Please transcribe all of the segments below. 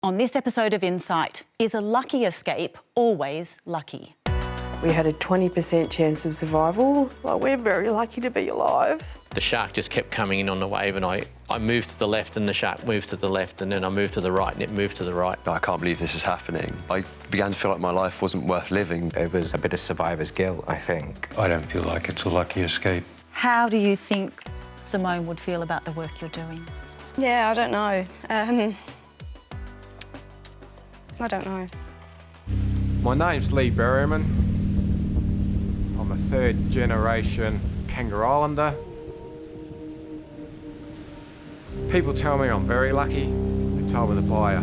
On this episode of Insight, is a lucky escape always lucky? We had a 20% chance of survival. Like, we're very lucky to be alive. The shark just kept coming in on the wave, and I moved to the left and the shark moved to the left, and then I moved to the right and it moved to the right. I can't believe this is happening. I began to feel like my life wasn't worth living. It was a bit of survivor's guilt, I think. I don't feel like it's a lucky escape. How do you think Simone would feel about the work you're doing? Yeah, I don't know. I don't know. My name's Lee Berryman. I'm a third generation Kangaroo Islander. People tell me I'm very lucky. They told me to buy a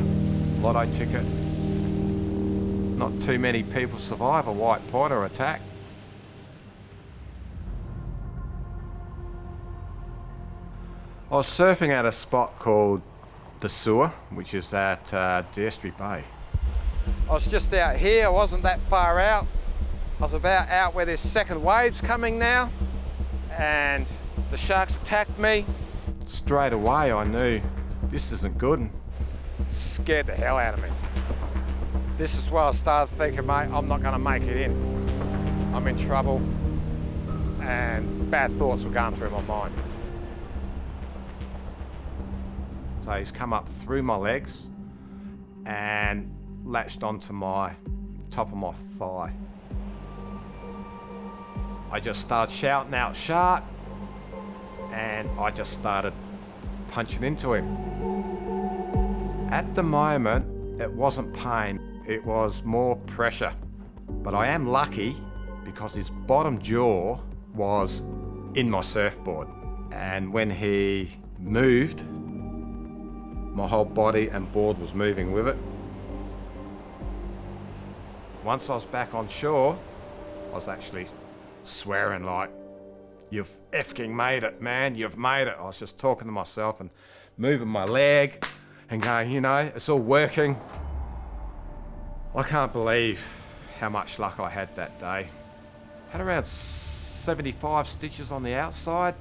lotto ticket. Not too many people survive a white pointer attack. I was surfing at a spot called the Sewer, which is at Deathbed Bay. I was just out here, I wasn't that far out. I was about out where this second wave's coming now, and the sharks attacked me. Straight away I knew this isn't good. It scared the hell out of me. This is where I started thinking, mate, I'm not gonna make it in. I'm in trouble, and bad thoughts were going through my mind. So he's come up through my legs and latched onto my top of my thigh. I just started shouting out shark, and I just started punching into him. At the moment, it wasn't pain, it was more pressure. But I am lucky because his bottom jaw was in my surfboard. And when he moved, my whole body and board was moving with it. Once I was back on shore, I was actually swearing like, "You've effing made it, man, you've made it." I was just talking to myself and moving my leg and going, you know, it's all working. I can't believe how much luck I had that day. Had around 75 stitches on the outside.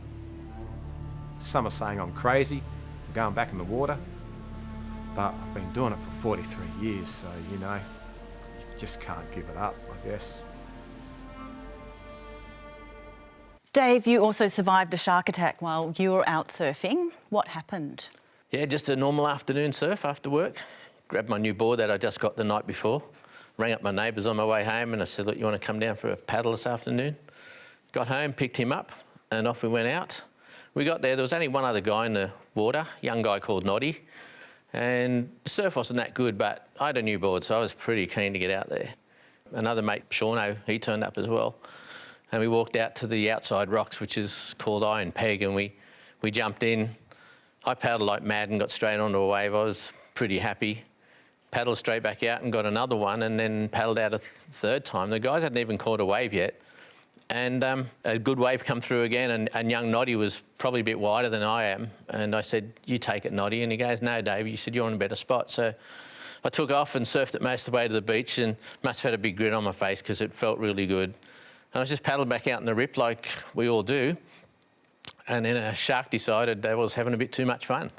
Some are saying I'm crazy for going back in the water, but I've been doing it for 43 years, so, you know, you just can't give it up, I guess. Dave, you also survived a shark attack while you were out surfing. What happened? Yeah, just a normal afternoon surf after work. Grabbed my new board that I just got the night before. Rang up my neighbours on my way home and I said, "Look, you want to come down for a paddle this afternoon?" Got home, picked him up and off we went out. We got there was only one other guy in the water, a young guy called Noddy. And the surf wasn't that good, but I had a new board, so I was pretty keen to get out there. Another mate, Shauno, he turned up as well. And we walked out to the outside rocks, which is called Iron Peg, and we jumped in. I paddled like mad and got straight onto a wave. I was pretty happy. Paddled straight back out and got another one, and then paddled out a third time. The guys hadn't even caught a wave yet. And a good wave come through again, and young Noddy was probably a bit wider than I am. And I said, "You take it, Noddy." And he goes, "No, Dave, you said you're on a better spot." So I took off and surfed it most of the way to the beach, and must have had a big grin on my face because it felt really good. And I just paddled back out in the rip like we all do. And then a shark decided they was having a bit too much fun.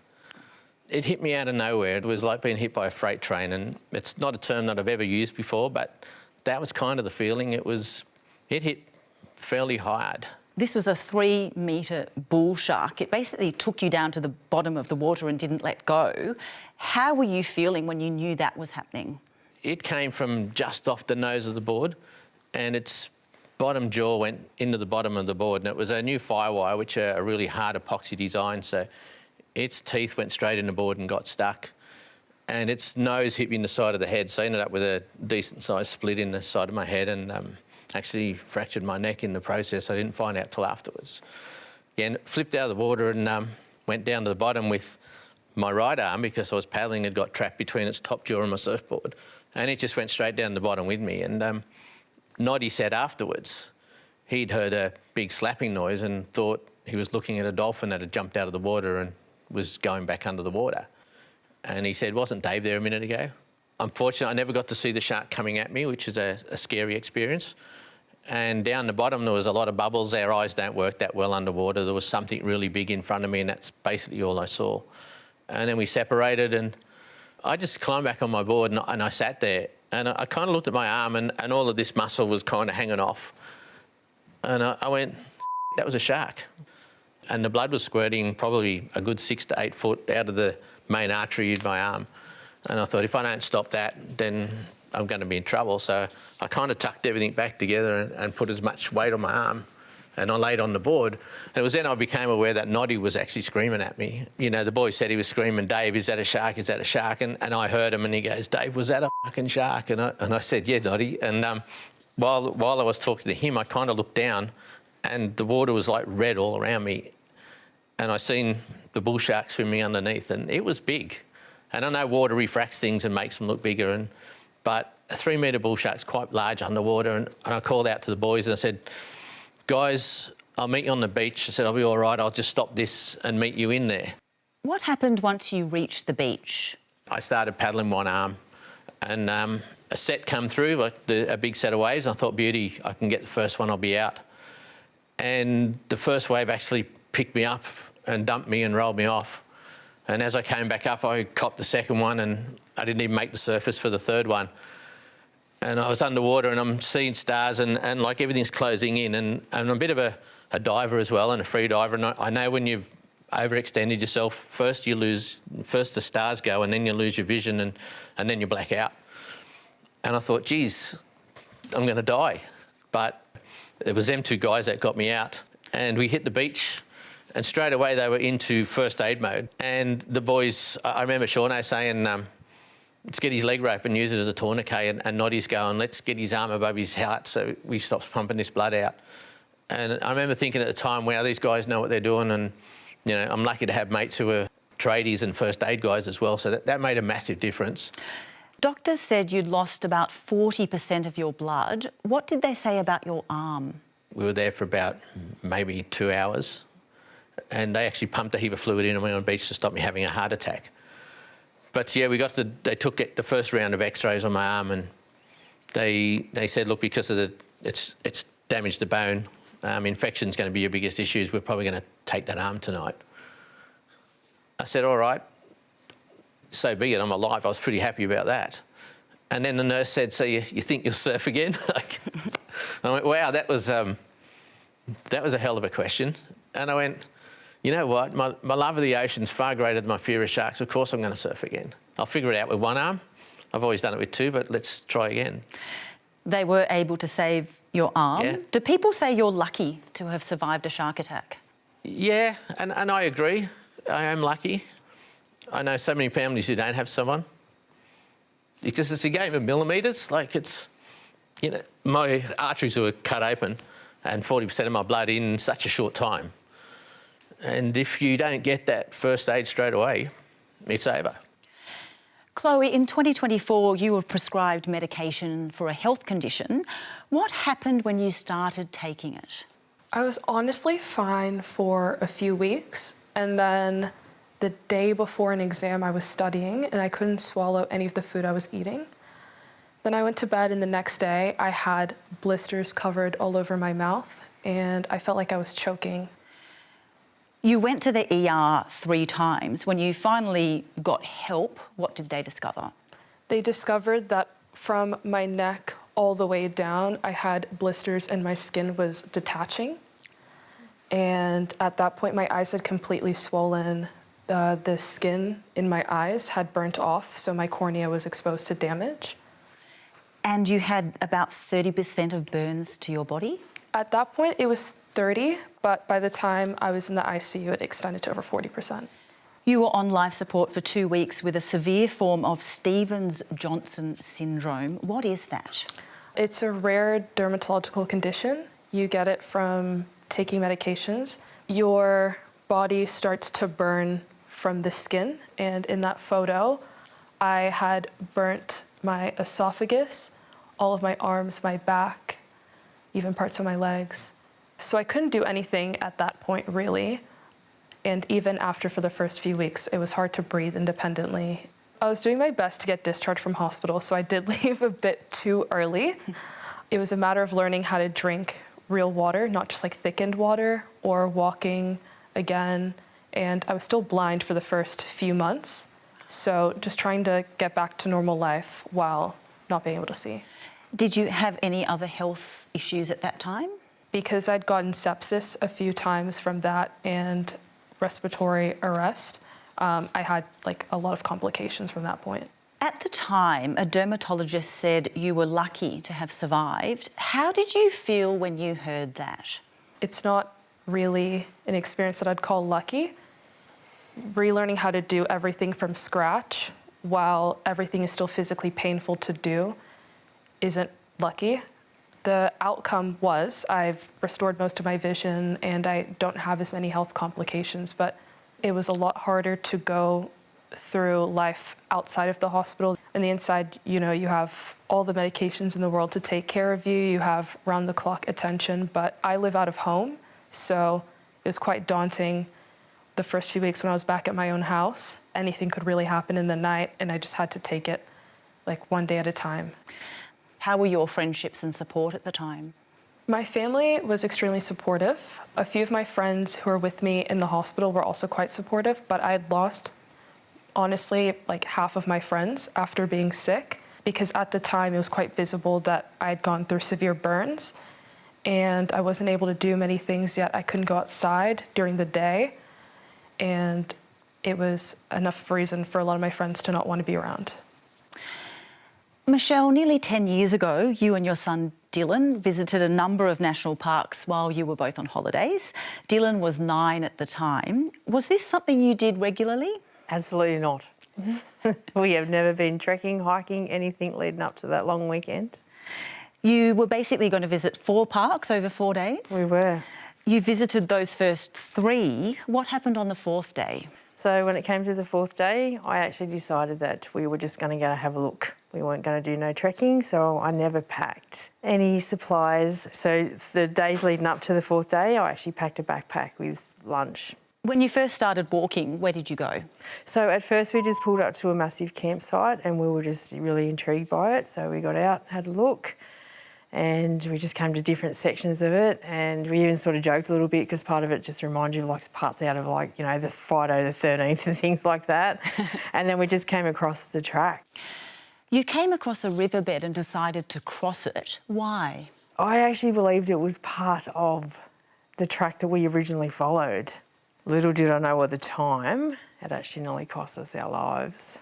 It hit me out of nowhere. It was like being hit by a freight train, and it's not a term that I've ever used before, but that was kind of the feeling. It hit fairly hard. This was a 3-metre bull shark. It basically took you down to the bottom of the water and didn't let go. How were you feeling when you knew that was happening? It came from just off the nose of the board, and its bottom jaw went into the bottom of the board, and it was a new firewire, which are a really hard epoxy design, so its teeth went straight in the board and got stuck, and its nose hit me in the side of the head, so I ended up with a decent-sized split in the side of my head, and actually fractured my neck in the process. I didn't find out till afterwards. Again, flipped out of the water and went down to the bottom with my right arm because I was paddling and got trapped between its top jaw and my surfboard, and it just went straight down the bottom with me. And Noddy said afterwards he'd heard a big slapping noise and thought he was looking at a dolphin that had jumped out of the water and was going back under the water. And he said, "Wasn't Dave there a minute ago?" Unfortunately, I never got to see the shark coming at me, which is a scary experience. And down the bottom, there was a lot of bubbles. Our eyes don't work that well underwater. There was something really big in front of me, and that's basically all I saw. And then we separated, and I just climbed back on my board and I sat there and I kind of looked at my arm and all of this muscle was kind of hanging off. And I went, that was a shark. And the blood was squirting probably a good 6 to 8 foot out of the main artery in my arm. And I thought, if I don't stop that, then I'm going to be in trouble. So I kind of tucked everything back together and put as much weight on my arm. And I laid on the board. And it was then I became aware that Noddy was actually screaming at me. You know, the boy said he was screaming, Dave, is that a shark? Is that a shark? And I heard him and he goes, Dave, was that a fucking shark? And I said, yeah, Noddy. And while I was talking to him, I kind of looked down and the water was like red all around me. And I seen the bull shark swimming underneath and it was big. And I know water refracts things and makes them look bigger, but a 3 metre bull shark's quite large underwater. And I called out to the boys and I said, guys, I'll meet you on the beach. I said, I'll be all right. I'll just stop this and meet you in there. What happened once you reached the beach? I started paddling one arm and a set come through, like a big set of waves. I thought, beauty, I can get the first one, I'll be out. And the first wave actually picked me up and dumped me and rolled me off. And as I came back up, I copped the second one and I didn't even make the surface for the third one. And I was underwater and I'm seeing stars and like everything's closing in. And I'm a bit of a diver as well and a free diver. And I know when you've overextended yourself, first the stars go and then you lose your vision and then you black out. And I thought, geez, I'm going to die. But it was them 2 guys that got me out. And we hit the beach. And straight away they were into first aid mode. And the boys, I remember Shawnee saying, let's get his leg rope and use it as a tourniquet. And Noddy's going, let's get his arm above his heart so he stops pumping this blood out. And I remember thinking at the time, wow, these guys know what they're doing. And, you know, I'm lucky to have mates who are tradies and first aid guys as well. So that made a massive difference. Doctors said you'd lost about 40% of your blood. What did they say about your arm? We were there for about maybe 2 hours. And they actually pumped a heap of fluid in and went on the beach to stop me having a heart attack. But yeah, they took the first round of x-rays on my arm and they said, look, because of it's damaged the bone, infection's going to be your biggest issues, we're probably going to take that arm tonight. I said, all right, so be it, I'm alive. I was pretty happy about that. And then the nurse said, so you think you'll surf again? I went, wow, that was a hell of a question. And I went, you know what, my love of the ocean's far greater than my fear of sharks. Of course I'm going to surf again. I'll figure it out with one arm. I've always done it with 2, but let's try again. They were able to save your arm. Yeah. Do people say you're lucky to have survived a shark attack? Yeah, and I agree. I am lucky. I know so many families who don't have someone. It's a game of millimetres. Like it's, you know, my arteries were cut open and 40% of my blood in such a short time. And if you don't get that first aid straight away, it's over. Chloe, in 2024, you were prescribed medication for a health condition. What happened when you started taking it? I was honestly fine for a few weeks, and then the day before an exam I was studying and I couldn't swallow any of the food I was eating. Then I went to bed and the next day I had blisters covered all over my mouth and I felt like I was choking. You went to the ER 3 times. When you finally got help, what did they discover? They discovered that from my neck all the way down, I had blisters and my skin was detaching. And at that point, my eyes had completely swollen. The skin in my eyes had burnt off, so my cornea was exposed to damage. And you had about 30% of burns to your body? At that point, it was 30, but by the time I was in the ICU, it extended to over 40%. You were on life support for 2 weeks with a severe form of Stevens-Johnson syndrome. What is that? It's a rare dermatological condition. You get it from taking medications. Your body starts to burn from the skin, and in that photo, I had burnt my esophagus, all of my arms, my back, even parts of my legs. So I couldn't do anything at that point, really. And even after, for the first few weeks, it was hard to breathe independently. I was doing my best to get discharged from hospital, so I did leave a bit too early. It was a matter of learning how to drink real water, not just like thickened water, or walking again. And I was still blind for the first few months. So just trying to get back to normal life while not being able to see. Did you have any other health issues at that time? Because I'd gotten sepsis a few times from that and respiratory arrest, I had like a lot of complications from that point. At the time, a dermatologist said you were lucky to have survived. How did you feel when you heard that? It's not really an experience that I'd call lucky. Relearning how to do everything from scratch while everything is still physically painful to do isn't lucky. The outcome was I've restored most of my vision and I don't have as many health complications, but it was a lot harder to go through life outside of the hospital. On the inside, you know, you have all the medications in the world to take care of you, you have round-the-clock attention, but I live out of home, so it was quite daunting the first few weeks when I was back at my own house. Anything could really happen in the night, and I just had to take it like one day at a time. How were your friendships and support at the time? My family was extremely supportive. A few of my friends who were with me in the hospital were also quite supportive, but I had lost, honestly, like half of my friends after being sick, because at the time it was quite visible that I had gone through severe burns and I wasn't able to do many things yet. I couldn't go outside during the day, and it was enough reason for a lot of my friends to not want to be around. Michelle, nearly 10 years ago, you and your son Dylan visited a number of national parks while you were both on holidays. Dylan was 9 at the time. Was this something you did regularly? Absolutely not. We have never been trekking, hiking, anything leading up to that long weekend. You were basically going to visit 4 parks over 4 days? We were. You visited those first 3. What happened on the 4th day? So when it came to the 4th day, I actually decided that we were just going to go have a look. We weren't going to do no trekking, so I never packed any supplies. So the days leading up to the 4th day, I actually packed a backpack with lunch. When you first started walking, where did you go? So at first we just pulled up to a massive campsite and we were just really intrigued by it. So we got out, had a look, and we just came to different sections of it, and we even sort of joked a little bit because part of it just reminds you of like parts out of like, you know, the Friday the 13th and things like that. And then we just came across the track. You came across a riverbed and decided to cross it. Why? I actually believed it was part of the track that we originally followed. Little did I know at the time, it actually nearly cost us our lives.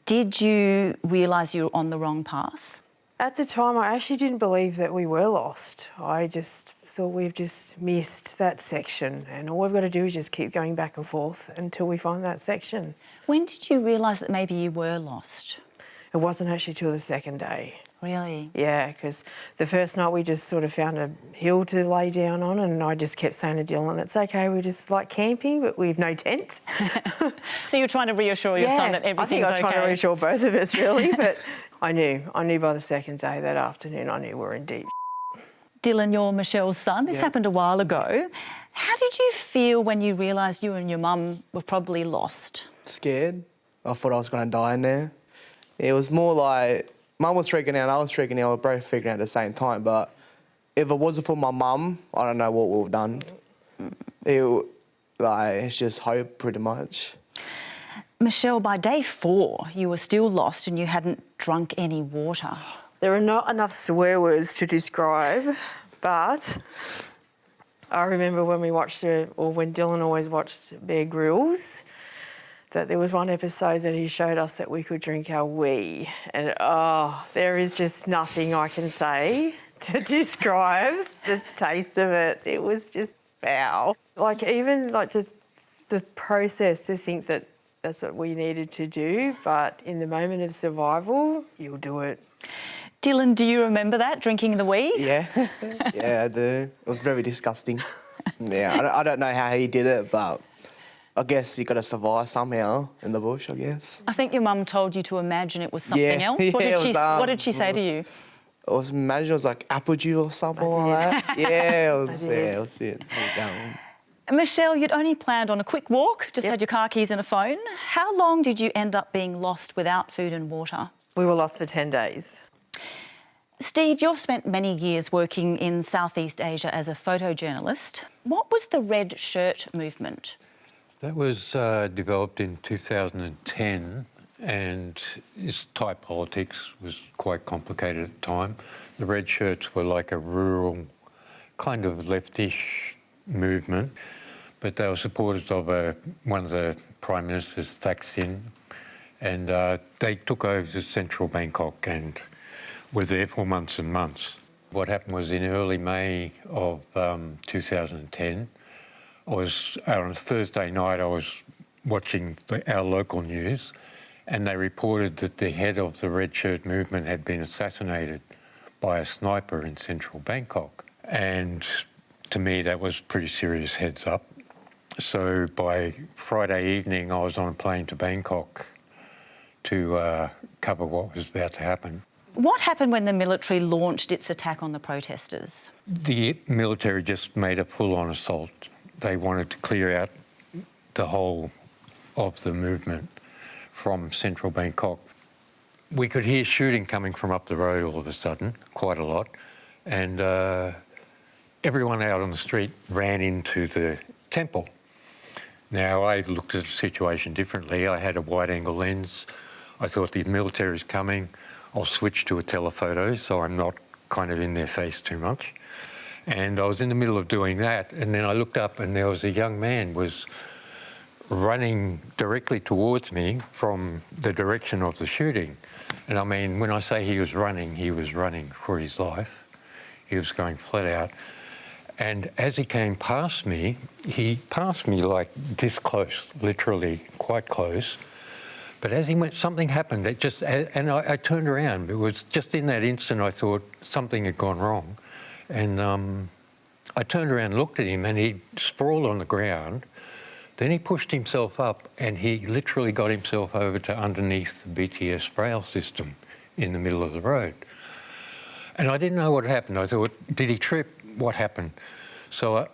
Did you realise you were on the wrong path? At the time, I actually didn't believe that we were lost. I just thought we've just missed that section, and all we've got to do is just keep going back and forth until we find that section. When did you realise that maybe you were lost? It wasn't actually till the second day. Really? Yeah, because the first night we just sort of found a hill to lay down on, and I just kept saying to Dylan, it's okay, we're just like camping, but we've no tent. So you're trying to reassure your son that everything's okay? I think I'm trying to reassure both of us, really, but I knew by the second day that afternoon, I knew we were in deep. Dylan, you're Michelle's son. This happened a while ago. How did you feel when you realised you and your mum were probably lost? Scared. I thought I was going to die in there. It was more like Mum was freaking out, I was freaking out, we were both freaking out at the same time, but if it wasn't for my mum, I don't know what we would have done. It's just hope, pretty much. Michelle, by day 4, you were still lost and you hadn't drunk any water. There are not enough swear words to describe, but I remember when we watched when Dylan always watched Bear Grylls, that there was one episode that he showed us that we could drink our wee, and there is just nothing I can say to describe the taste of it. It was just foul. Like even like the process to think that that's what we needed to do, but in the moment of survival, you'll do it. Dylan, do you remember that, drinking the wee? Yeah, yeah, I do. It was very disgusting. Yeah, I don't know how he did it, but I guess you got to survive somehow in the bush, I guess. I think your mum told you to imagine it was something else. Yeah, What did she say to you? It was imagine it was like apple juice or something like that. Yeah, it was a bit dumb. Michelle, you'd only planned on a quick walk, just had your car keys and a phone. How long did you end up being lost without food and water? We were lost for 10 days. Steve, you've spent many years working in Southeast Asia as a photojournalist. What was the red shirt movement? That was developed in 2010, and this Thai politics was quite complicated at the time. The red shirts were like a rural, kind of leftish movement, but they were supporters of one of the Prime Ministers, Thaksin, and they took over central Bangkok and were there for months and months. What happened was in early May of 2010, on a Thursday night, I was watching our local news, and they reported that the head of the red shirt movement had been assassinated by a sniper in central Bangkok. And to me, that was pretty serious heads up. So by Friday evening, I was on a plane to Bangkok to cover what was about to happen. What happened when the military launched its attack on the protesters? The military just made a full-on assault. They wanted to clear out the whole of the movement from central Bangkok. We could hear shooting coming from up the road all of a sudden, quite a lot, and everyone out on the street ran into the temple. Now, I looked at the situation differently. I had a wide-angle lens. I thought the military's coming. I'll switch to a telephoto so I'm not kind of in their face too much. And I was in the middle of doing that, and then I looked up and there was a young man was running directly towards me from the direction of the shooting. And I mean, when I say he was running for his life. He was going flat out. And as he came past me, he passed me like this close, literally quite close. But as he went, something happened. And I turned around. It was just in that instant I thought something had gone wrong. And I turned around and looked at him, and he sprawled on the ground. Then he pushed himself up, and he literally got himself over to underneath the BTS rail system in the middle of the road. And I didn't know what happened. I thought, did he trip? What happened? So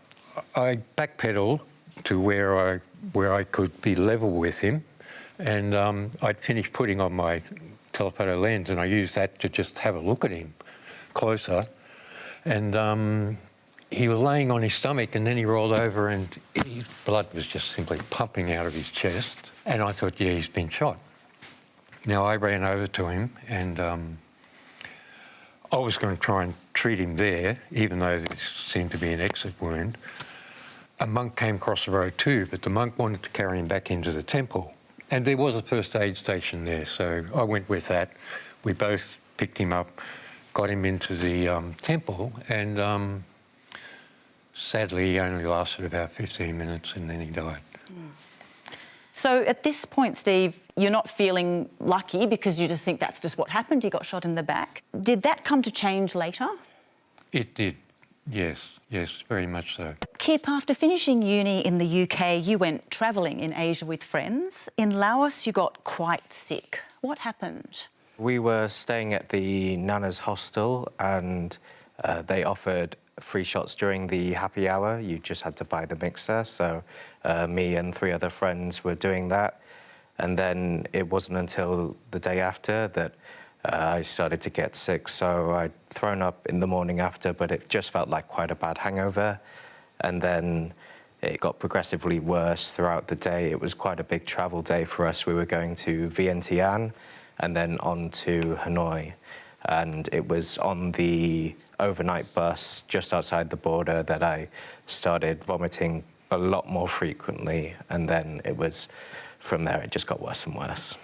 I backpedaled to where I could be level with him, and I'd finished putting on my telephoto lens, and I used that to just have a look at him closer. And he was laying on his stomach, and then he rolled over, and his blood was just simply pumping out of his chest. And I thought, yeah, he's been shot. Now, I ran over to him, and I was going to try and treat him there, even though there seemed to be an exit wound. A monk came across the road too, but the monk wanted to carry him back into the temple. And there was a first aid station there, so I went with that. We both picked him up, got him into the temple, and sadly he only lasted about 15 minutes and then he died. So at this point, Steve, you're not feeling lucky because you just think that's just what happened, you got shot in the back. Did that come to change later? It did, yes, very much so. Kip, after finishing uni in the UK, you went travelling in Asia with friends. In Laos, you got quite sick. What happened? We were staying at the Nana's hostel, and they offered free shots during the happy hour. You just had to buy the mixer. So me and 3 other friends were doing that. And then it wasn't until the day after that I started to get sick. So I'd thrown up in the morning after, but it just felt like quite a bad hangover. And then it got progressively worse throughout the day. It was quite a big travel day for us. We were going to Vientiane and then on to Hanoi. And it was on the overnight bus just outside the border that I started vomiting a lot more frequently. And then it was, from there, it just got worse and worse.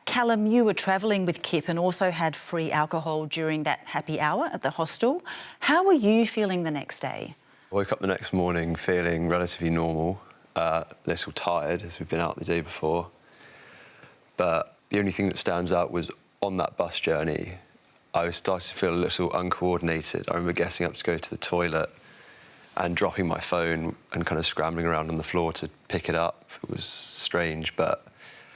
Callum, you were travelling with Kip and also had free alcohol during that happy hour at the hostel. How were you feeling the next day? I woke up the next morning feeling relatively normal, a little tired as we've been out the day before. But the only thing that stands out was on that bus journey, I was starting to feel a little uncoordinated. I remember getting up to go to the toilet and dropping my phone and kind of scrambling around on the floor to pick it up. It was strange, but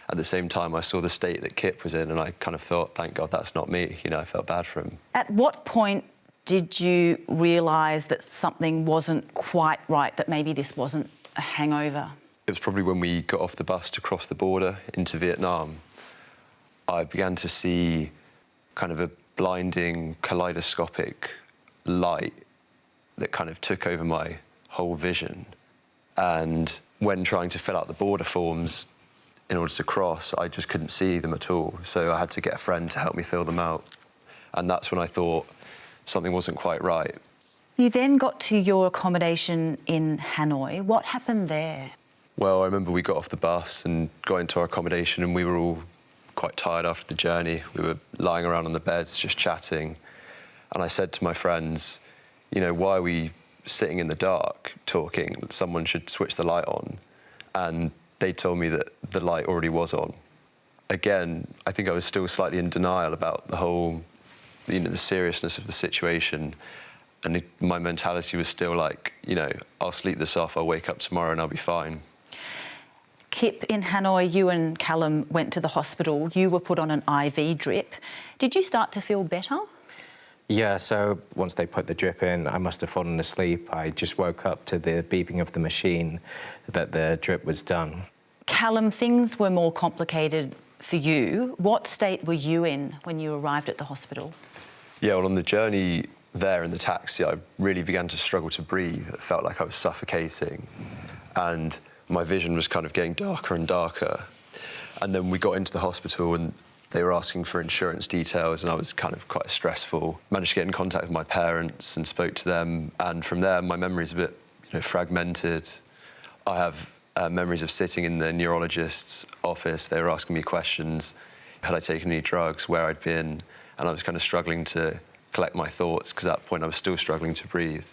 at the same time, I saw the state that Kip was in and I kind of thought, thank God that's not me. You know, I felt bad for him. At what point did you realise that something wasn't quite right, that maybe this wasn't a hangover? It was probably when we got off the bus to cross the border into Vietnam. I began to see kind of a blinding, kaleidoscopic light that kind of took over my whole vision. And when trying to fill out the border forms in order to cross, I just couldn't see them at all. So I had to get a friend to help me fill them out. And that's when I thought something wasn't quite right. You then got to your accommodation in Hanoi. What happened there? Well, I remember we got off the bus and got into our accommodation, and we were all quite tired after the journey. We were lying around on the beds just chatting. And I said to my friends, you know, why are we sitting in the dark talking? Someone should switch the light on. And they told me that the light already was on. Again, I think I was still slightly in denial about the whole, you know, the seriousness of the situation. And my mentality was still like, you know, I'll sleep this off, I'll wake up tomorrow and I'll be fine. Kip, in Hanoi, you and Callum went to the hospital. You were put on an IV drip. Did you start to feel better? Yeah, so once they put the drip in, I must have fallen asleep. I just woke up to the beeping of the machine that the drip was done. Callum, things were more complicated for you. What state were you in when you arrived at the hospital? Yeah, well, on the journey there in the taxi, I really began to struggle to breathe. It felt like I was suffocating. And my vision was kind of getting darker and darker. And then we got into the hospital and they were asking for insurance details, and I was kind of quite stressful. Managed to get in contact with my parents and spoke to them. And from there, my memory's a bit, you know, fragmented. I have memories of sitting in the neurologist's office. They were asking me questions. Had I taken any drugs, where I'd been? And I was kind of struggling to collect my thoughts, because at that point I was still struggling to breathe.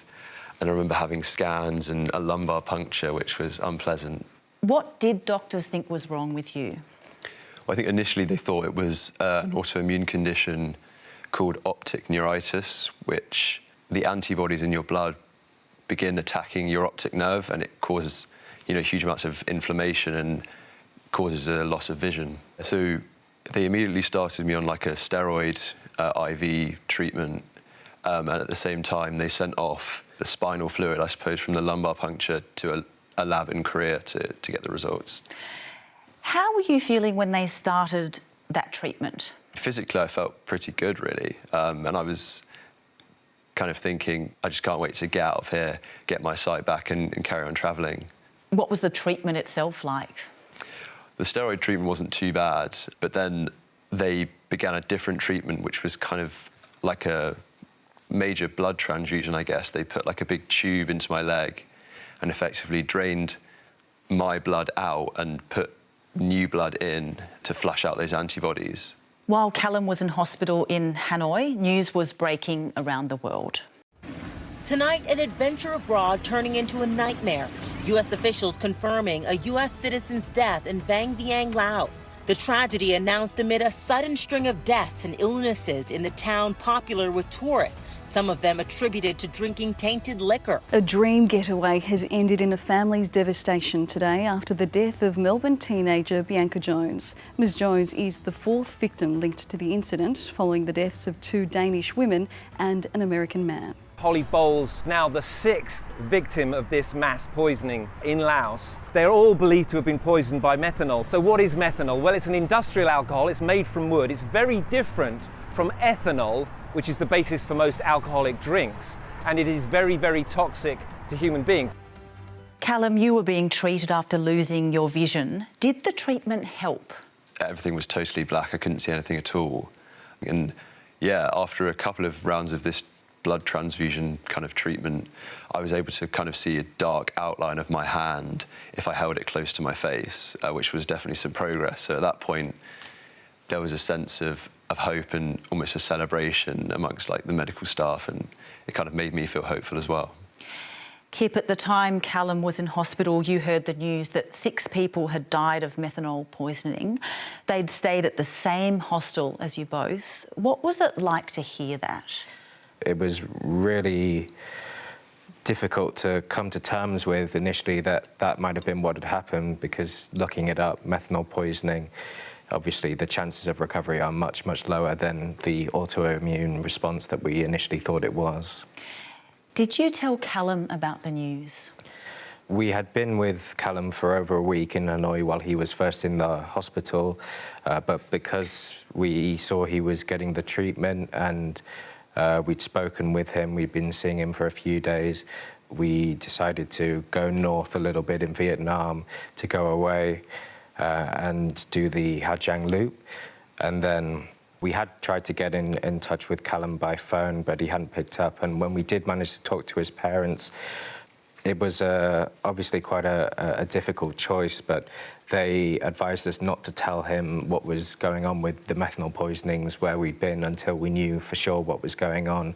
And I remember having scans and a lumbar puncture, which was unpleasant. What did doctors think was wrong with you? Well, I think initially they thought it was an autoimmune condition called optic neuritis, which the antibodies in your blood begin attacking your optic nerve, and it causes, you know, huge amounts of inflammation and causes a loss of vision. So they immediately started me on like a steroid IV treatment, and at the same time they sent off the spinal fluid, I suppose, from the lumbar puncture to a lab in Korea to get the results. How were you feeling when they started that treatment? Physically, I felt pretty good, really, and I was kind of thinking, I just can't wait to get out of here, get my sight back and carry on travelling. What was the treatment itself like? The steroid treatment wasn't too bad, but then they began a different treatment, which was kind of like a major blood transfusion, I guess. They put like a big tube into my leg and effectively drained my blood out and put new blood in to flush out those antibodies. While Callum was in hospital in Hanoi, news was breaking around the world. Tonight, an adventure abroad turning into a nightmare. U.S. officials confirming a U.S. citizen's death in Vang Vieng, Laos. The tragedy announced amid a sudden string of deaths and illnesses in the town popular with tourists, some of them attributed to drinking tainted liquor. A dream getaway has ended in a family's devastation today after the death of Melbourne teenager Bianca Jones. Ms Jones is the fourth victim linked to the incident, following the deaths of 2 Danish women and an American man. Holly Bowles, now the 6th victim of this mass poisoning in Laos. They're all believed to have been poisoned by methanol. So what is methanol? Well, it's an industrial alcohol. It's made from wood. It's very different from ethanol, which is the basis for most alcoholic drinks. And it is very, very toxic to human beings. Callum, you were being treated after losing your vision. Did the treatment help? Everything was totally black. I couldn't see anything at all. And yeah, after a couple of rounds of this blood transfusion kind of treatment, I was able to kind of see a dark outline of my hand if I held it close to my face, which was definitely some progress. So at that point, there was a sense of hope and almost a celebration amongst like the medical staff, and it kind of made me feel hopeful as well. Kip, at the time Callum was in hospital, you heard the news that 6 people had died of methanol poisoning. They'd stayed at the same hostel as you both. What was it like to hear that? It was really difficult to come to terms with initially that might have been what had happened, because looking it up, methanol poisoning, obviously the chances of recovery are much, much lower than the autoimmune response that we initially thought it was. Did you tell Callum about the news? We had been with Callum for over a week in Hanoi while he was first in the hospital, but because we saw he was getting the treatment and we'd spoken with him, we'd been seeing him for a few days, we decided to go north a little bit in Vietnam to go away and do the Ha Giang loop. And then we had tried to get in touch with Callum by phone, but he hadn't picked up. And when we did manage to talk to his parents, it was obviously quite a difficult choice, but they advised us not to tell him what was going on with the methanol poisonings, where we'd been, until we knew for sure what was going on.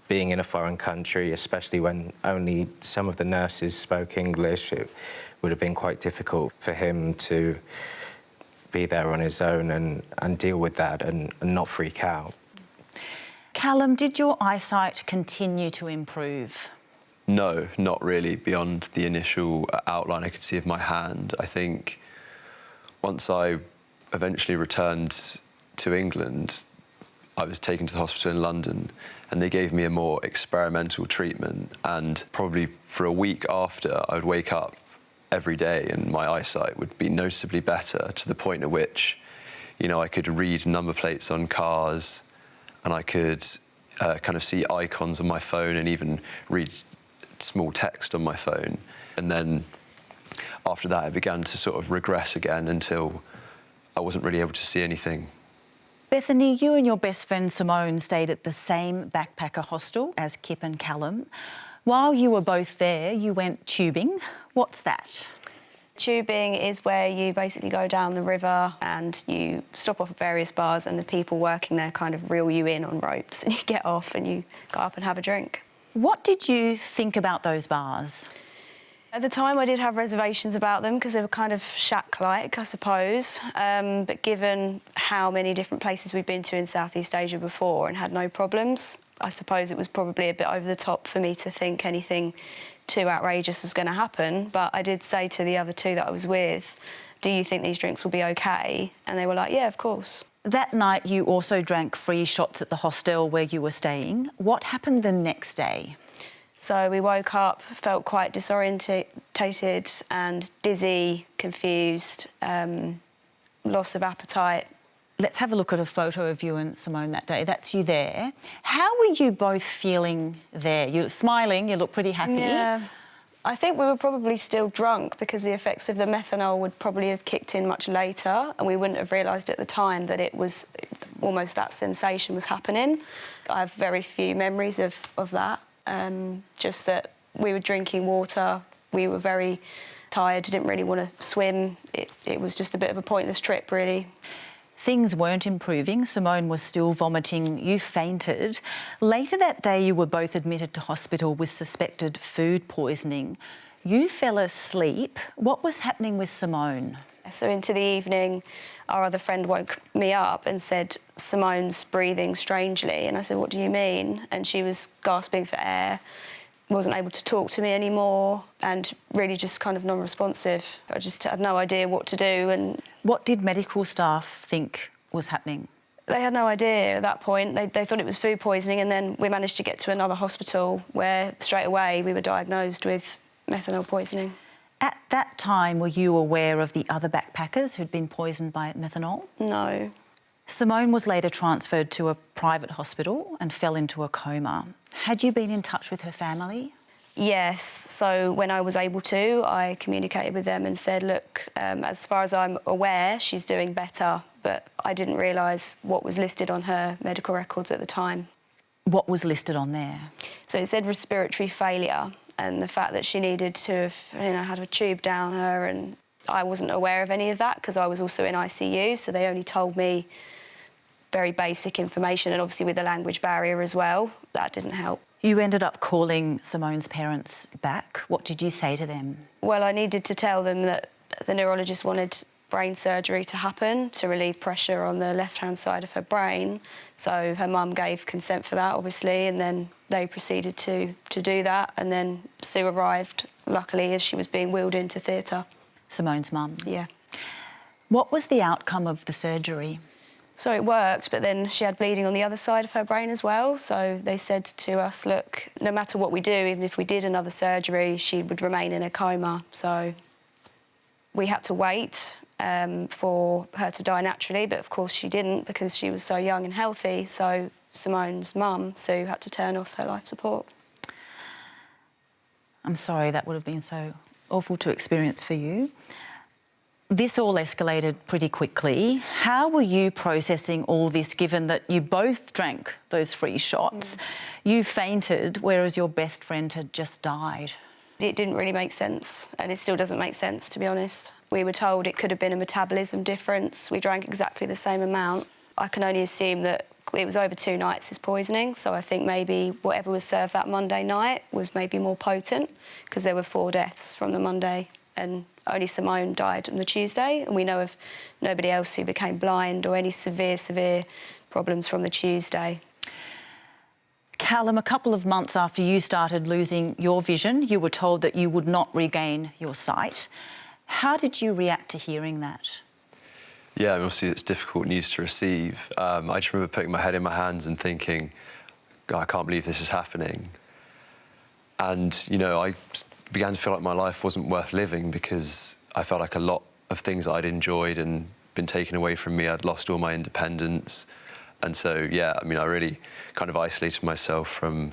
Being in a foreign country, especially when only some of the nurses spoke English, it would have been quite difficult for him to be there on his own and deal with that and not freak out. Callum, did your eyesight continue to improve? No, not really, beyond the initial outline I could see of my hand. I think once I eventually returned to England, I was taken to the hospital in London and they gave me a more experimental treatment, and probably for a week after, I would wake up every day and my eyesight would be noticeably better, to the point at which, you know, I could read number plates on cars and I could kind of see icons on my phone and even read small text on my phone. And then after that, I began to sort of regress again until I wasn't really able to see anything. Bethany, you and your best friend Simone stayed at the same backpacker hostel as Kip and Callum. While you were both there, you went tubing. What's that? Tubing is where you basically go down the river and you stop off at various bars and the people working there kind of reel you in on ropes and you get off and you go up and have a drink. What did you think about those bars? At the time I did have reservations about them because they were kind of shack-like, I suppose. But given how many different places we'd been to in Southeast Asia before and had no problems, I suppose it was probably a bit over the top for me to think anything too outrageous was going to happen. But I did say to the other two that I was with, do you think these drinks will be okay? And they were like, yeah, of course. That night you also drank free shots at the hostel where you were staying. What happened the next day? So we woke up, felt quite disorientated and dizzy, confused, loss of appetite. Let's have a look at a photo of you and Simone that day. That's you there. How were you both feeling there? You're smiling, you look pretty happy. Yeah. I think we were probably still drunk because the effects of the methanol would probably have kicked in much later and we wouldn't have realised at the time that it was almost that sensation was happening. I have very few memories of that, just that we were drinking water, we were very tired, didn't really want to swim. It was just a bit of a pointless trip, really. Things weren't improving. Simone was still vomiting. You fainted. Later that day, you were both admitted to hospital with suspected food poisoning. You fell asleep. What was happening with Simone? So into the evening, our other friend woke me up and said, Simone's breathing strangely. And I said, what do you mean? And she was gasping for air, wasn't able to talk to me anymore and really just kind of non-responsive. I just had no idea what to do. And what did medical staff think was happening? They had no idea at that point. They thought it was food poisoning, and then we managed to get to another hospital where straight away we were diagnosed with methanol poisoning. At that time, were you aware of the other backpackers who'd been poisoned by methanol? No. Simone was later transferred to a private hospital and fell into a coma. Had you been in touch with her family? Yes, so when I was able to, I communicated with them and said, look, as far as I'm aware, she's doing better, but I didn't realise what was listed on her medical records at the time. What was listed on there? So it said respiratory failure and the fact that she needed to have, had a tube down her, and I wasn't aware of any of that because I was also in ICU, so they only told me very basic information, and obviously with the language barrier as well, that didn't help. You ended up calling Simone's parents back. What did you say to them? Well, I needed to tell them that the neurologist wanted brain surgery to happen to relieve pressure on the left-hand side of her brain. So her mum gave consent for that, obviously, and then they proceeded to do that. And then Sue arrived, luckily, as she was being wheeled into theatre. Simone's mum? Yeah. What was the outcome of the surgery? So it worked, but then she had bleeding on the other side of her brain as well. So they said to us, look, no matter what we do, even if we did another surgery, she would remain in a coma. So we had to wait for her to die naturally, but of course she didn't because she was so young and healthy. So Simone's mum, Sue, had to turn off her life support. I'm sorry that would have been so awful to experience for you. This all escalated pretty quickly. How were you processing all this, given that you both drank those free shots? You fainted, whereas your best friend had just died. It didn't really make sense, and it still doesn't make sense, to be honest. We were told it could have been a metabolism difference. We drank exactly the same amount. I can only assume that it was over 2 nights, this poisoning, so I think maybe whatever was served that Monday night was maybe more potent, because there were 4 deaths from the Monday, and only Simone died on the Tuesday, and we know of nobody else who became blind or any severe problems from the Tuesday. Callum, a couple of months after you started losing your vision, you were told that you would not regain your sight. How did you react to hearing that? Yeah, obviously it's difficult news to receive. I just remember putting my head in my hands and thinking, God, I can't believe this is happening. And, you know, I began to feel like my life wasn't worth living, because I felt like a lot of things that I'd enjoyed and been taken away from me, I'd lost all my independence. And so, yeah, I mean, I really kind of isolated myself from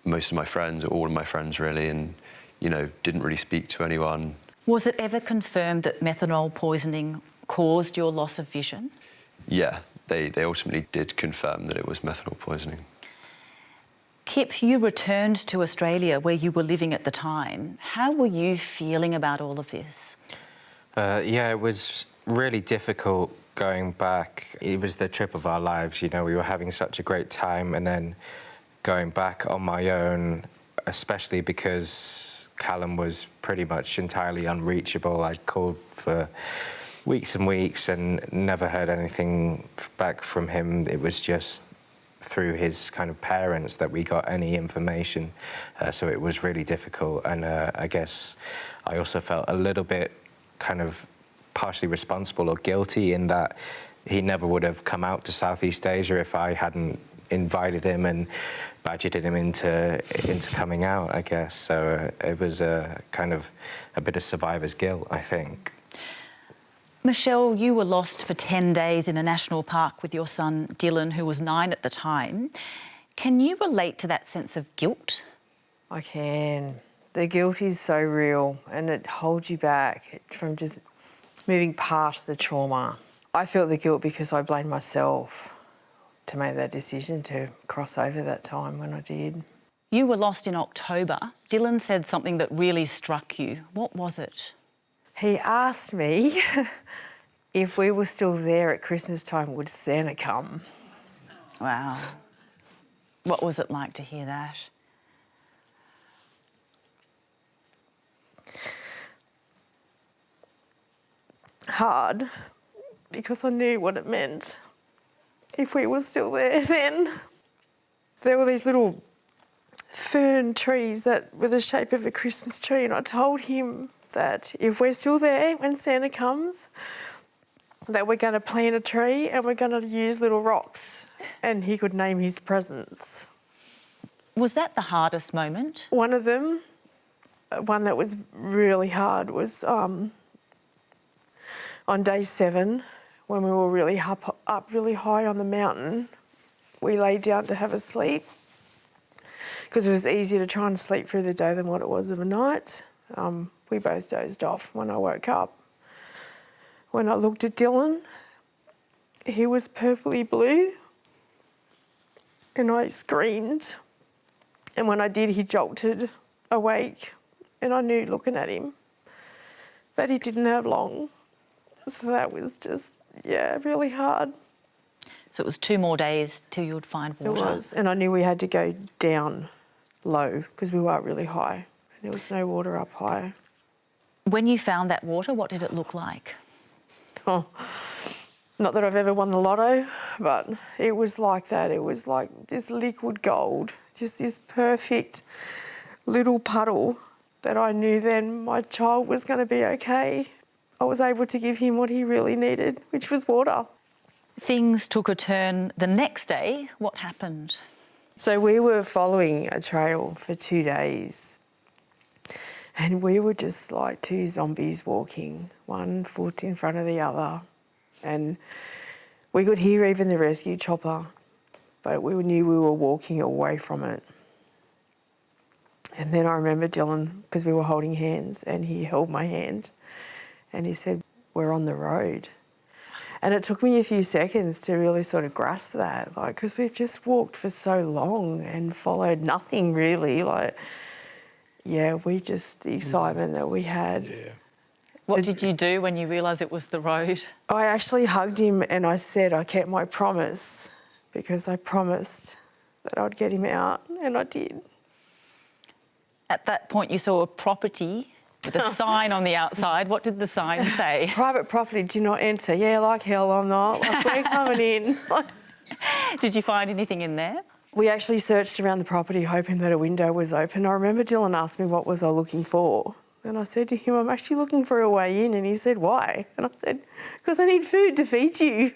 most of my friends, or all of my friends really, and, you know, didn't really speak to anyone. Was it ever confirmed that methanol poisoning caused your loss of vision? Yeah, they ultimately did confirm that it was methanol poisoning. Kip, you returned to Australia where you were living at the time. How were you feeling about all of this? Yeah, it was really difficult going back. It was the trip of our lives, you know, we were having such a great time, and then going back on my own, especially because Callum was pretty much entirely unreachable. I'd called for weeks and weeks and never heard anything back from him. It was just through his kind of parents that we got any information. So it was really difficult. And I guess I also felt a little bit kind of partially responsible or guilty in that he never would have come out to Southeast Asia if I hadn't invited him and budgeted him into coming out, I guess. So it was a kind of a bit of survivor's guilt, I think. Michelle, you were lost for 10 days in a national park with your son Dylan, who was 9 at the time. Can you relate to that sense of guilt? I can. The guilt is so real, and it holds you back from just moving past the trauma. I felt the guilt because I blamed myself to make that decision to cross over that time when I did. You were lost in October. Dylan said something that really struck you. What was it? He asked me if we were still there at Christmas time, would Santa come? Wow. What was it like to hear that? Hard, because I knew what it meant if we were still there then. There were these little fern trees that were the shape of a Christmas tree, and I told him that if we're still there when Santa comes, that we're going to plant a tree and we're going to use little rocks and he could name his presents. Was that the hardest moment? One of them, one that was really hard, was on day 7 when we were really up really high on the mountain. We lay down to have a sleep because it was easier to try and sleep through the day than what it was of a night. We both dozed off when I woke up. When I looked at Dylan, he was purpley blue and I screamed. And when I did, he jolted awake, and I knew looking at him that he didn't have long. So that was just, yeah, really hard. So it was 2 more days till you would find water? It was, and I knew we had to go down low because we were really high and there was no water up high. When you found that water, what did it look like? Oh, not that I've ever won the lotto, but it was like that. It was like this liquid gold, just this perfect little puddle that I knew then my child was going to be okay. I was able to give him what he really needed, which was water. Things took a turn the next day. What happened? So we were following a trail for 2 days. And we were just like 2 zombies walking, one foot in front of the other. And we could hear even the rescue chopper, but we knew we were walking away from it. And then I remember Dylan, because we were holding hands, and he held my hand and he said, "We're on the road." And it took me a few seconds to really sort of grasp that, like, because we've just walked for so long and followed nothing really. Like, yeah, the excitement that we had. Yeah. What did you do when you realised it was the road? I actually hugged him and I said I kept my promise, because I promised that I'd get him out, and I did. At that point, you saw a property with a sign on the outside. What did the sign say? Private property, do not enter. Yeah, like hell I'm not. Like, we're coming in. Did you find anything in there? We actually searched around the property hoping that a window was open. I remember Dylan asked me what was I looking for. And I said to him, "I'm actually looking for a way in." And he said, "Why?" And I said, "Because I need food to feed you."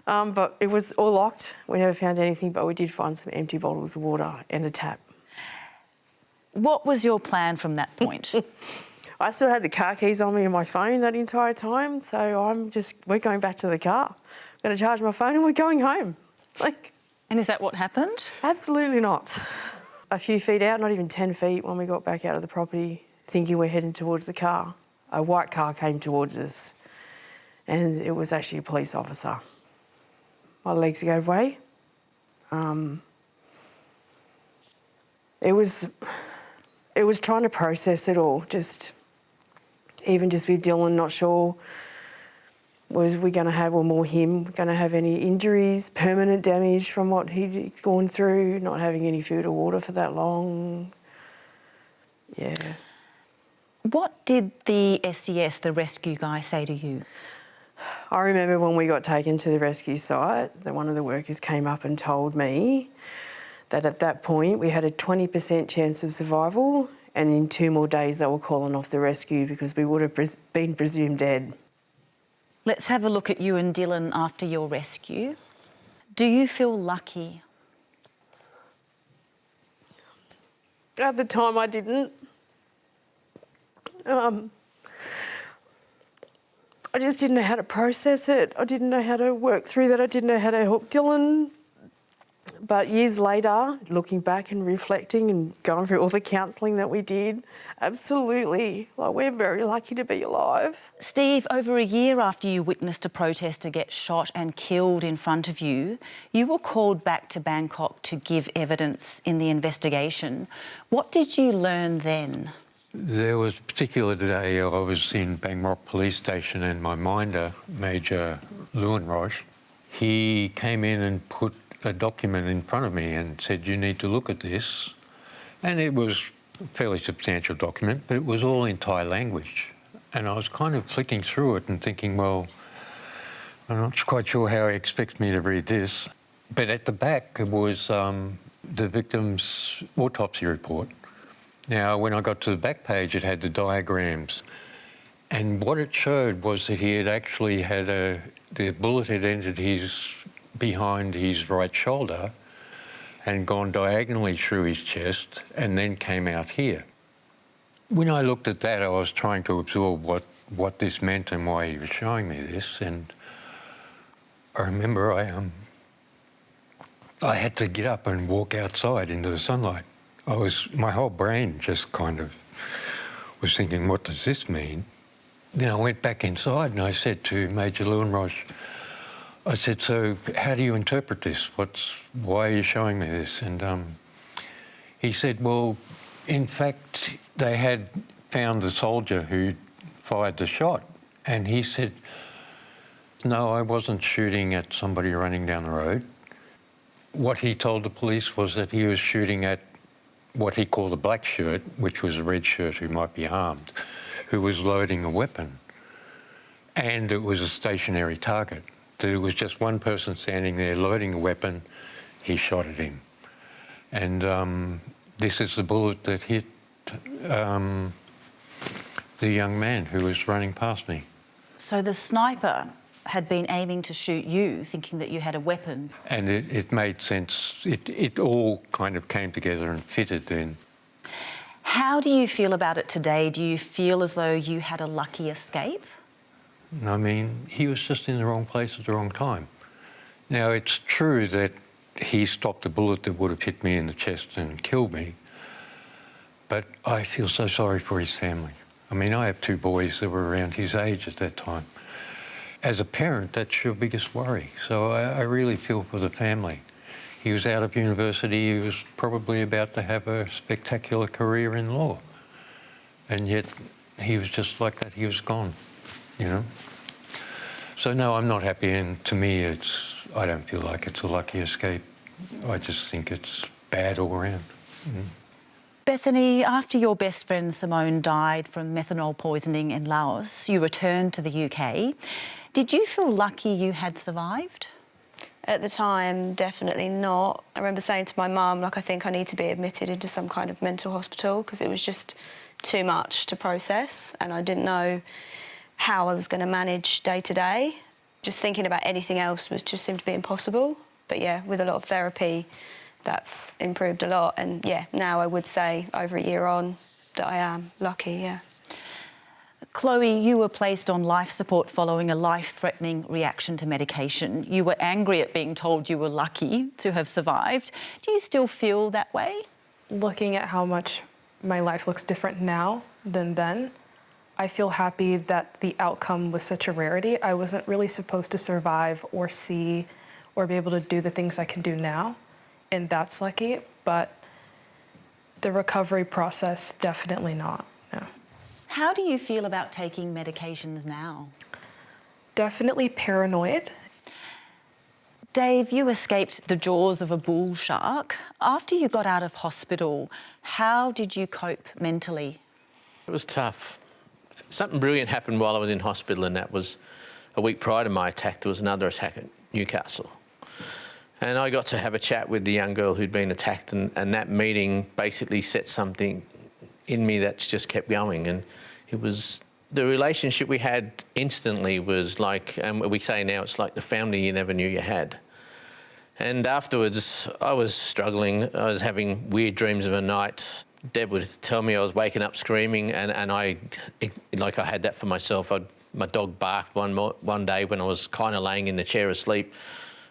But it was all locked. We never found anything, but we did find some empty bottles of water and a tap. What was your plan from that point? I still had the car keys on me and my phone that entire time, so we're going back to the car. I'm going to charge my phone and we're going home. And is that what happened? Absolutely not. A few feet out, not even 10 feet, when we got back out of the property, thinking we're heading towards the car, a white car came towards us, and it was actually a police officer. My legs gave way. It was trying to process it all, even just with Dylan, not sure, was we going to have, or more him, going to have any injuries, permanent damage from what he'd gone through, not having any food or water for that long. Yeah. What did the SES, the rescue guy, say to you? I remember when we got taken to the rescue site, that one of the workers came up and told me that at that point we had a 20% chance of survival, and in 2 more days they were calling off the rescue because we would have been presumed dead. Let's have a look at you and Dylan after your rescue. Do you feel lucky? At the time I didn't. I just didn't know how to process it. I didn't know how to work through that. I didn't know how to help Dylan. But years later, looking back and reflecting and going through all the counselling that we did, absolutely, like, we're very lucky to be alive. Steve, over a year after you witnessed a protester get shot and killed in front of you, you were called back to Bangkok to give evidence in the investigation. What did you learn then? There was a particular day I was in Bangkok Police Station, and my minder, Major Luanrosh, he came in and put a document in front of me and said, "You need to look at this." And it was a fairly substantial document, but it was all in Thai language. And I was kind of flicking through it and thinking, well, I'm not quite sure how he expects me to read this. But at the back was the victim's autopsy report. Now, when I got to the back page, it had the diagrams. And what it showed was that he had actually had the bullet had entered behind his right shoulder and gone diagonally through his chest and then came out here. When I looked at that, I was trying to absorb what this meant and why he was showing me this. And I remember I had to get up and walk outside into the sunlight. My whole brain just kind of was thinking, what does this mean? Then I went back inside and I said to Major Luanrosh, I said, "So how do you interpret this? Why are you showing me this?" And he said, "Well, in fact, they had found the soldier who fired the shot." And he said, "No, I wasn't shooting at somebody running down the road." What he told the police was that he was shooting at what he called a black shirt, which was a red shirt who might be armed, who was loading a weapon. And it was a stationary target. There was just one person standing there loading a weapon. He shot at him. And this is the bullet that hit the young man who was running past me. So the sniper had been aiming to shoot you, thinking that you had a weapon. And it made sense. It all kind of came together and fitted then. How do you feel about it today? Do you feel as though you had a lucky escape? I mean, he was just in the wrong place at the wrong time. Now, it's true that he stopped a bullet that would have hit me in the chest and killed me, But I feel so sorry for his family. I mean, I have 2 boys that were around his age at that time. As a parent, that's your biggest worry. So I really feel for the family. He was out of university. He was probably about to have a spectacular career in law. And yet he was just like that. He was gone, you know. So no, I'm not happy. And to me, I don't feel like it's a lucky escape. I just think it's bad all around. Bethany, after your best friend Simone died from methanol poisoning in Laos, you returned to the UK. Did you feel lucky you had survived? At the time, definitely not. I remember saying to my mum, like, I think I need to be admitted into some kind of mental hospital because it was just too much to process and I didn't know how I was going to manage day to day. Just thinking about anything else just seemed to be impossible. But yeah, with a lot of therapy, that's improved a lot. And yeah, now I would say over a year on that I am lucky, yeah. Chloe, you were placed on life support following a life-threatening reaction to medication. You were angry at being told you were lucky to have survived. Do you still feel that way? Looking at how much my life looks different now than then, I feel happy that the outcome was such a rarity. I wasn't really supposed to survive or see or be able to do the things I can do now, and that's lucky, but the recovery process, definitely not, no. How do you feel about taking medications now? Definitely paranoid. Dave, you escaped the jaws of a bull shark. After you got out of hospital, how did you cope mentally? It was tough. Something brilliant happened while I was in hospital, and that was a week prior to my attack. There was another attack at Newcastle. And I got to have a chat with the young girl who'd been attacked, and that meeting basically set something in me that's just kept going. And it was the relationship we had instantly was like, and we say now, it's like the family you never knew you had. And afterwards, I was struggling. I was having weird dreams of a night. Deb would tell me I was waking up screaming, and I had that for myself. My dog barked one day when I was kind of laying in the chair asleep,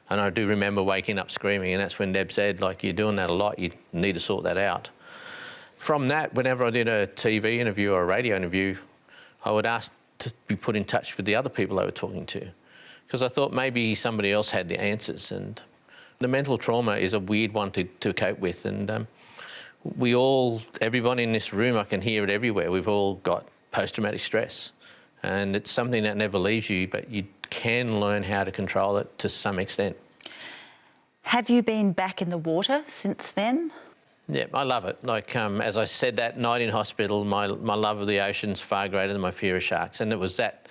and I do remember waking up screaming, and that's when Deb said, like, you're doing that a lot, you need to sort that out. From that, whenever I did a TV interview or a radio interview, I would ask to be put in touch with the other people they were talking to, because I thought maybe somebody else had the answers. And the mental trauma is a weird one to cope with, and everyone in this room, I can hear it everywhere, we've all got post-traumatic stress, and it's something that never leaves you, but you can learn how to control it to some extent. Have you been back in the water since then? Yeah, I love it. Like, as I said that night in hospital, my love of the ocean's far greater than my fear of sharks, and it was that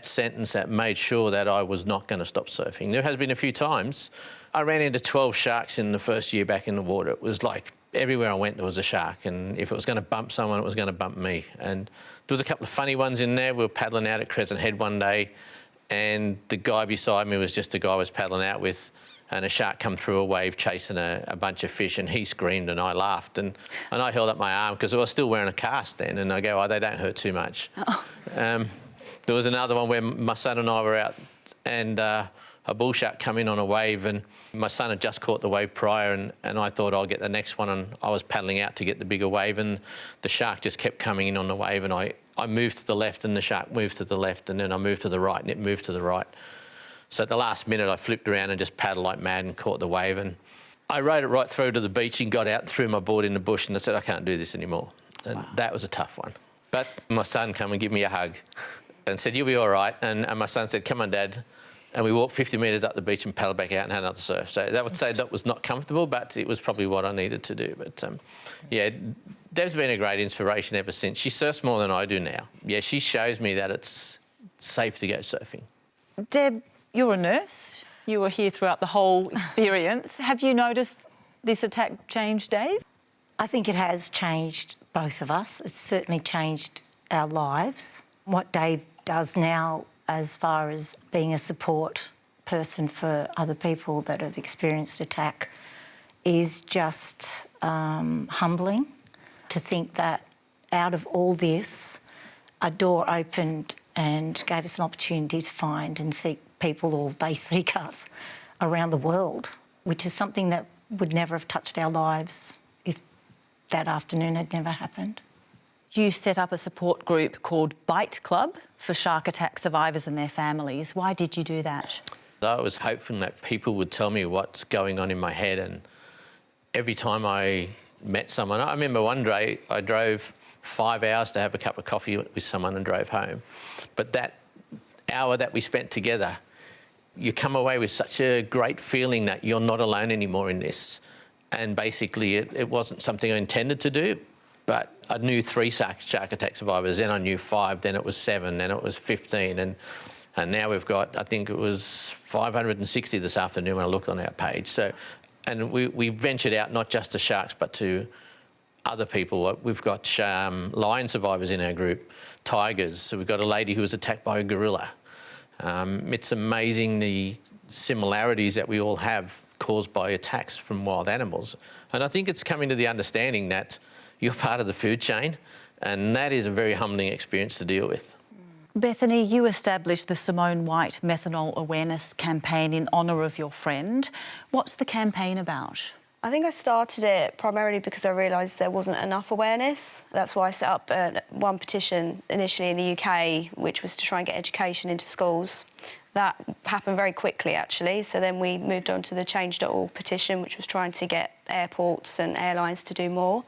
sentence that made sure that I was not going to stop surfing. There has been a few times. I ran into 12 sharks in the first year back in the water. It was like everywhere I went there was a shark, and if it was going to bump someone, it was going to bump me. And there was a couple of funny ones in there. We were paddling out at Crescent Head one day, and the guy beside me was just the guy I was paddling out with, and a shark come through a wave chasing a bunch of fish, and he screamed and I laughed, and I held up my arm because I was still wearing a cast then, and I go, oh, they don't hurt too much. Oh. There was another one where my son and I were out, and a bull shark come in on a wave, and my son had just caught the wave prior, and I thought I'll get the next one, and I was paddling out to get the bigger wave, and the shark just kept coming in on the wave, and I moved to the left, and the shark moved to the left, and then I moved to the right, and it moved to the right. So at the last minute, I flipped around and just paddled like mad and caught the wave. And I rode it right through to the beach and got out and threw my board in the bush, and I said, I can't do this anymore. And wow. That was a tough one. But my son came and gave me a hug and said, you'll be all right. And my son said, come on, Dad. And we walked 50 metres up the beach and paddled back out and had another surf. So that would say that was not comfortable, but it was probably what I needed to do. But yeah, Deb's been a great inspiration ever since. She surfs more than I do now. Yeah, she shows me that it's safe to go surfing. Deb, you're a nurse. You were here throughout the whole experience. Have you noticed this attack change Dave? I think it has changed both of us. It's certainly changed our lives. What Dave does now as far as being a support person for other people that have experienced attack is just humbling to think that out of all this, a door opened and gave us an opportunity to find and seek people, or they seek us, around the world, which is something that would never have touched our lives if that afternoon had never happened. You set up a support group called Bite Club for shark attack survivors and their families. Why did you do that? I was hoping that people would tell me what's going on in my head, and every time I met someone, I remember one day I drove 5 hours to have a cup of coffee with someone and drove home. But that hour that we spent together, you come away with such a great feeling that you're not alone anymore in this. And basically it wasn't something I intended to do, but I knew 3 shark attack survivors, then I knew 5, then it was 7, then it was 15, and now we've got, I think it was 560 this afternoon when I looked on our page. So, and we ventured out not just to sharks, but to other people. We've got lion survivors in our group, tigers. So we've got a lady who was attacked by a gorilla. It's amazing the similarities that we all have caused by attacks from wild animals. And I think it's coming to the understanding that you're part of the food chain, and that is a very humbling experience to deal with. Bethany, you established the Simone White Methanol Awareness Campaign in honour of your friend. What's the campaign about? I think I started it primarily because I realised there wasn't enough awareness. That's why I set up one petition initially in the UK, which was to try and get education into schools. That happened very quickly, actually. So then we moved on to the Change.org petition, which was trying to get airports and airlines to do more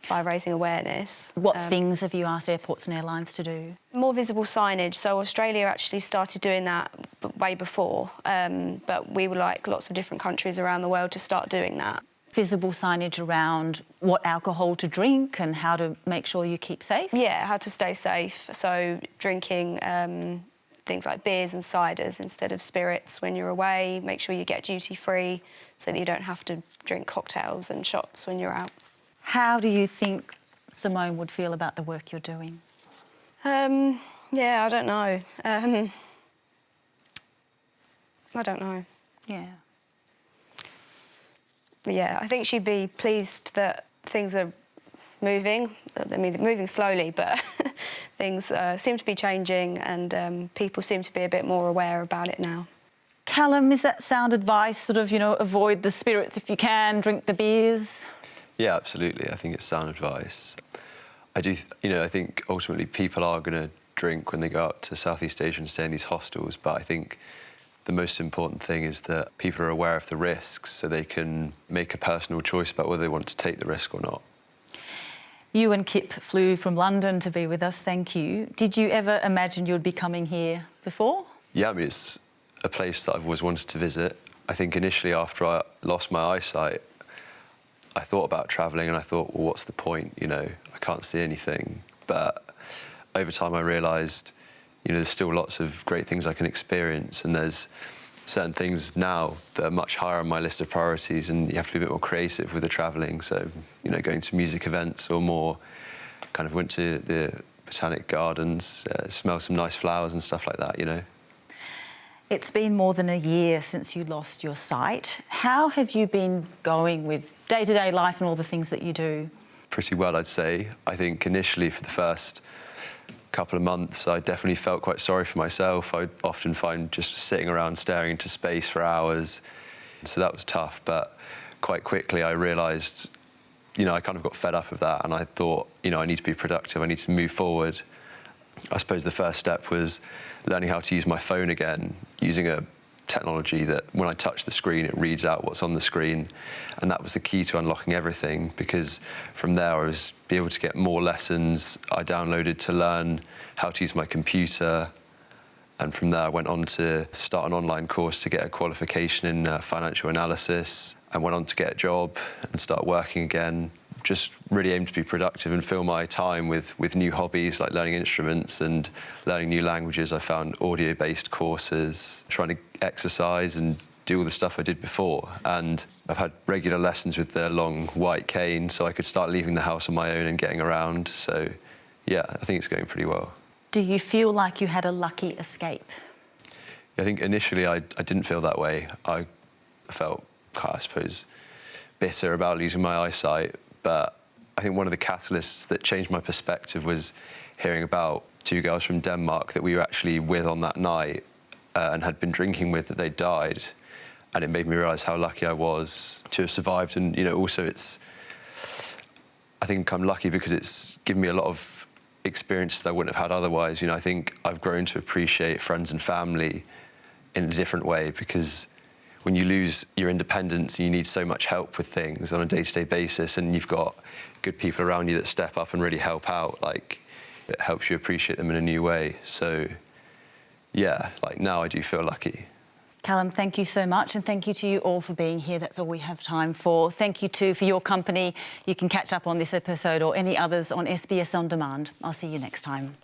by raising awareness. What things have you asked airports and airlines to do? More visible signage. So Australia actually started doing that way before, but we would like lots of different countries around the world to start doing that. Visible signage around what alcohol to drink and how to make sure you keep safe? Yeah, how to stay safe. So drinking things like beers and ciders instead of spirits when you're away. Make sure you get duty-free so that you don't have to drink cocktails and shots when you're out. How do you think Simone would feel about the work you're doing? Yeah, I don't know. I don't know. Yeah. But yeah, I think she'd be pleased that things are moving. I mean, they're moving slowly, but things seem to be changing, and people seem to be a bit more aware about it now. Callum, is that sound advice, sort of, avoid the spirits if you can, drink the beers? Yeah, absolutely. I think it's sound advice. I think ultimately people are going to drink when they go out to Southeast Asia and stay in these hostels, but I think the most important thing is that people are aware of the risks so they can make a personal choice about whether they want to take the risk or not. You and Kip flew from London to be with us, thank you. Did you ever imagine you'd be coming here before? Yeah, I mean, it's a place that I've always wanted to visit. I think initially after I lost my eyesight, I thought about travelling and I thought, well, what's the point? I can't see anything. But over time I realised, there's still lots of great things I can experience, and there's certain things now that are much higher on my list of priorities, and you have to be a bit more creative with the travelling. So, going to music events or more, kind of went to the botanic gardens, smell some nice flowers and stuff like that, It's been more than a year since you lost your sight. How have you been going with day-to-day life and all the things that you do? Pretty well, I'd say. I think initially for the first couple of months, I definitely felt quite sorry for myself. I'd often find just sitting around staring into space for hours. So that was tough, but quite quickly I realised, I kind of got fed up of that, and I thought, I need to be productive, I need to move forward. I suppose the first step was learning how to use my phone again, using a technology that when I touch the screen, it reads out what's on the screen. And that was the key to unlocking everything, because from there I was able to get more lessons. I downloaded to learn how to use my computer. And from there I went on to start an online course to get a qualification in financial analysis. I went on to get a job and start working again. Just really aimed to be productive and fill my time with new hobbies like learning instruments and learning new languages. I found audio-based courses, trying to exercise and do all the stuff I did before. And I've had regular lessons with the long white cane, so I could start leaving the house on my own and getting around. So, yeah, I think it's going pretty well. Do you feel like you had a lucky escape? I think initially I didn't feel that way. I felt, I suppose, bitter about losing my eyesight. But I think one of the catalysts that changed my perspective was hearing about 2 girls from Denmark that we were actually with on that night and had been drinking with, that they died. And it made me realise how lucky I was to have survived. And, also I think I'm lucky because it's given me a lot of experiences that I wouldn't have had otherwise. You know, I think I've grown to appreciate friends and family in a different way, because when you lose your independence and you need so much help with things on a day-to-day basis, and you've got good people around you that step up and really help out, like, it helps you appreciate them in a new way. So, yeah, like, now I do feel lucky. Callum, thank you so much, and thank you to you all for being here. That's all we have time for. Thank you too for your company. You can catch up on this episode or any others on SBS On Demand. I'll see you next time.